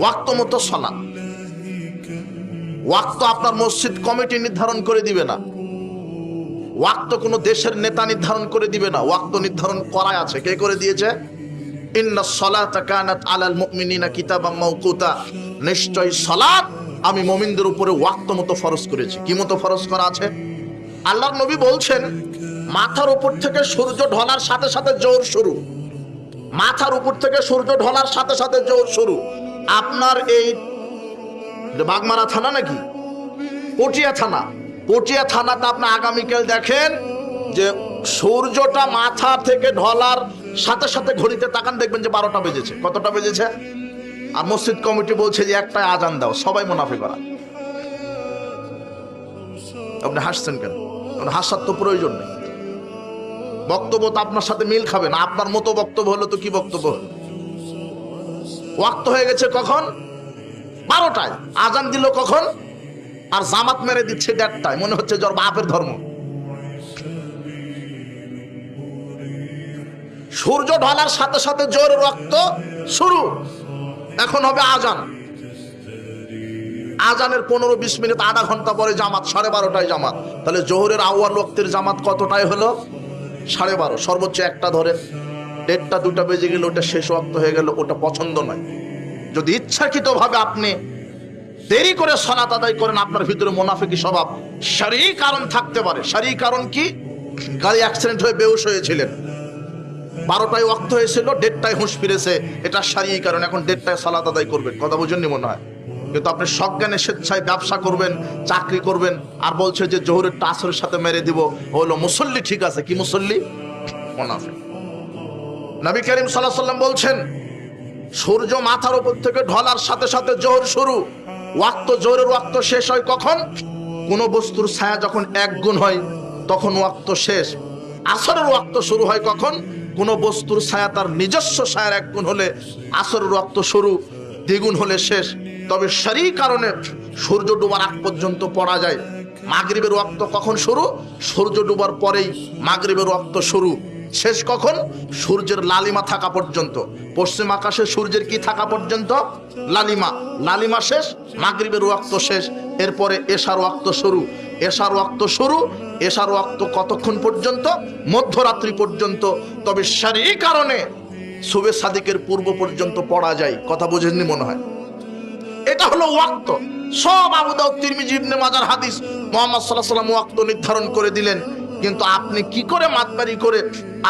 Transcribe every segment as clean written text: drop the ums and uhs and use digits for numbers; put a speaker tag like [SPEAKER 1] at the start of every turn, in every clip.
[SPEAKER 1] ওয়াক্ত মতো সালাত। ওয়াক্ত আপনার মসজিদ কমিটি নির্ধারণ করে দিবে না, ওয়াক্ত কোনো দেশের নেতা নির্ধারণ করে দিবে না, ওয়াক্ত নির্ধারণ করা আছে। কে করে দিয়েছে? ইন্নাস সালাতা কানাত আলাল মুমিনিনা কিতাবাম মাওকুতা, নিশ্চয় সালাত আমি মুমিনদের উপরে ওয়াক্ত মতো ফরজ করেছি। কি মতো ফরজ করা আছে? আল্লাহর নবী বলছেন, মাথার উপর থেকে সূর্য ঢলার সাথে সাথে জোহর শুরু। মাথার উপর থেকে সূর্য ঢলার সাথে সাথে জোহর শুরু। আপনার এই বাগমারা থানা নাকি পটিয়া থানা, পটিয়া থানাতে আপনি আগামীকাল দেখেন যে সূর্যটা মাথা থেকে ঢলার সাথে সাথে ঘড়িতে তাকান, দেখবেন যে 12টা বেজেছে। কতটা বেজেছে? আর মসজিদ কমিটি বলছে যে একটাই আজান দাও। সবাই মুনাফিক করা। আপনি হাসছেন কেন? হাসার তো প্রয়োজন নেই। বক্তব্য তো আপনার সাথে মিল খাবে না। আপনার মতো বক্তব্য হলো তো কি বক্তব্য হলো? ওয়াক্ত হয়ে গেছে কখন? 12টায়। আজান দিল কখন? আর জামাত মেরে দিচ্ছে 1:30টায়। মনে হচ্ছে জোর বাপের ধর্ম। সূর্য ঢলার সাথে সাথে জোহরের ওয়াক্ত শুরু। এখন হবে আজান। আজানের 15-20 মিনিট, আধা ঘন্টা পরে জামাত। 12:30টায় জামাত। তাহলে জোহরের আউয়াল ওয়াক্তের জামাত কতটায় হলো? 12:30। সর্বোচ্চ একটা ধরে 1:30 2টা বেজে গেল, ওটা শেষ ওয়াক্ত হয়ে গেল। ওটা পছন্দ নয়। যদি ইচ্ছাকৃত ভাবে আপনি দেরি করে সালাত আদায় করেন, আপনার ভিতরে মুনাফিকি স্বভাব। শারঈ কারণ থাকতে পারে। শারঈ কারণ কি? গাড়ি অ্যাক্সিডেন্ট হয়ে বেহুশ হয়েছিলেন, 12টায় ওয়াক্ত হয়েছিল, 1:30টায় হুঁশ ফিরেছে। এটা শারঈ কারণ। এখন 1:30টায় সালাত আদায় করবেন। কথা বুঝেননি মনে হয়? কিন্তু আপনি সজ্ঞানে স্বেচ্ছায় ব্যবসা করবেন, চাকরি করবেন, আর বলছে যে জোহরের আসরের সাথে মেরে দিব। হলো মুসল্লি ঠিক আছে, কি মুসল্লি? মুনাফিক। নবী করিম সাল্লাল্লাহু আলাইহি ওয়াসাল্লাম বলছেন, সূর্য মাথার উপর থেকে ঢলার সাথে সাথে জোহর শুরু। ওয়াক্ত, জোহরের ওয়াক্ত শেষ হয় কখন? কোন বস্তুর ছায়া যখন 1 গুণ হয় তখন ওয়াক্ত শেষ। আসরের ওয়াক্ত শুরু হয় কখন? কোন বস্তুর ছায়া তার নিজস্ব ছায়ার 1 গুণ হলে আসরের ওয়াক্ত শুরু, দ্বিগুণ হলে শেষ। তবে শারঈ কারণে সূর্য ডোবার আগ পর্যন্ত পড়া যায়। মাগরিবের ওয়াক্ত কখন শুরু? সূর্য ডোবার পরেই মাগরিবের ওয়াক্ত শুরু। শেষ কখন? সূর্যের লালিমা থাকা পর্যন্ত। পশ্চিম আকাশে সূর্যের কি থাকা পর্যন্ত? লালিমা। লালিমা শেষ, মাগরিবের ওয়াক্ত শেষ। এরপরে এশার ওয়াক্ত শুরু। এশার ওয়াক্ত শুরু। এশার ওয়াক্ত কতক্ষণ পর্যন্ত? মধ্যরাত্রি পর্যন্ত। তবে শারঈ কারণে সুবে সাদিকের পূর্ব পর্যন্ত পড়া যায়। কথা বুঝেননি মনে হয়? এটা হলো ওয়াক্ত। সব আবু দাউদ, তিরমিজি, ইবনে মাজার হাদিস। মুহাম্মদ সাল্লাল্লাহু আলাইহি ওয়াসাল্লাম ওয়াক্ত নির্ধারণ করে দিলেন। কিন্তু আপনি কি করে মাতবাড়ি করে,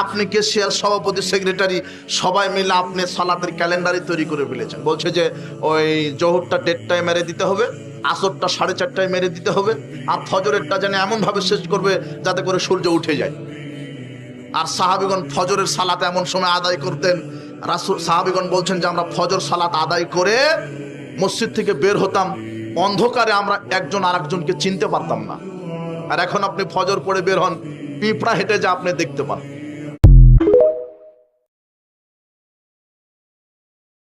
[SPEAKER 1] আপনি কেশিয়ার, সভাপতি, সেক্রেটারি সবাই মিলে আপনি সালাতের ক্যালেন্ডারই তৈরি করে ফেলেছেন। বলছে যে ওই জোহরটা 1:30টায় মেরে দিতে হবে, আসরটা 4:30টায় মেরে দিতে হবে, আর ফজরেরটা যেন এমন ভাবে শেষ করবে যাতে করে সূর্য উঠে যায়। আর সাহাবীগণ ফজরের সালাত এমন সময় আদায় করতেন, রাসূল সাহাবীগণ বলছেন যে আমরা ফজর সালাত আদায় করে মসজিদ থেকে বের হতাম, অন্ধকারে আমরা একজন আরেকজনকে চিনতে পারতাম না। আর এখন আপনি ফজর পড়ে বের হন, পিঁপড়া হেঁটে যা আপনি দেখতে পান।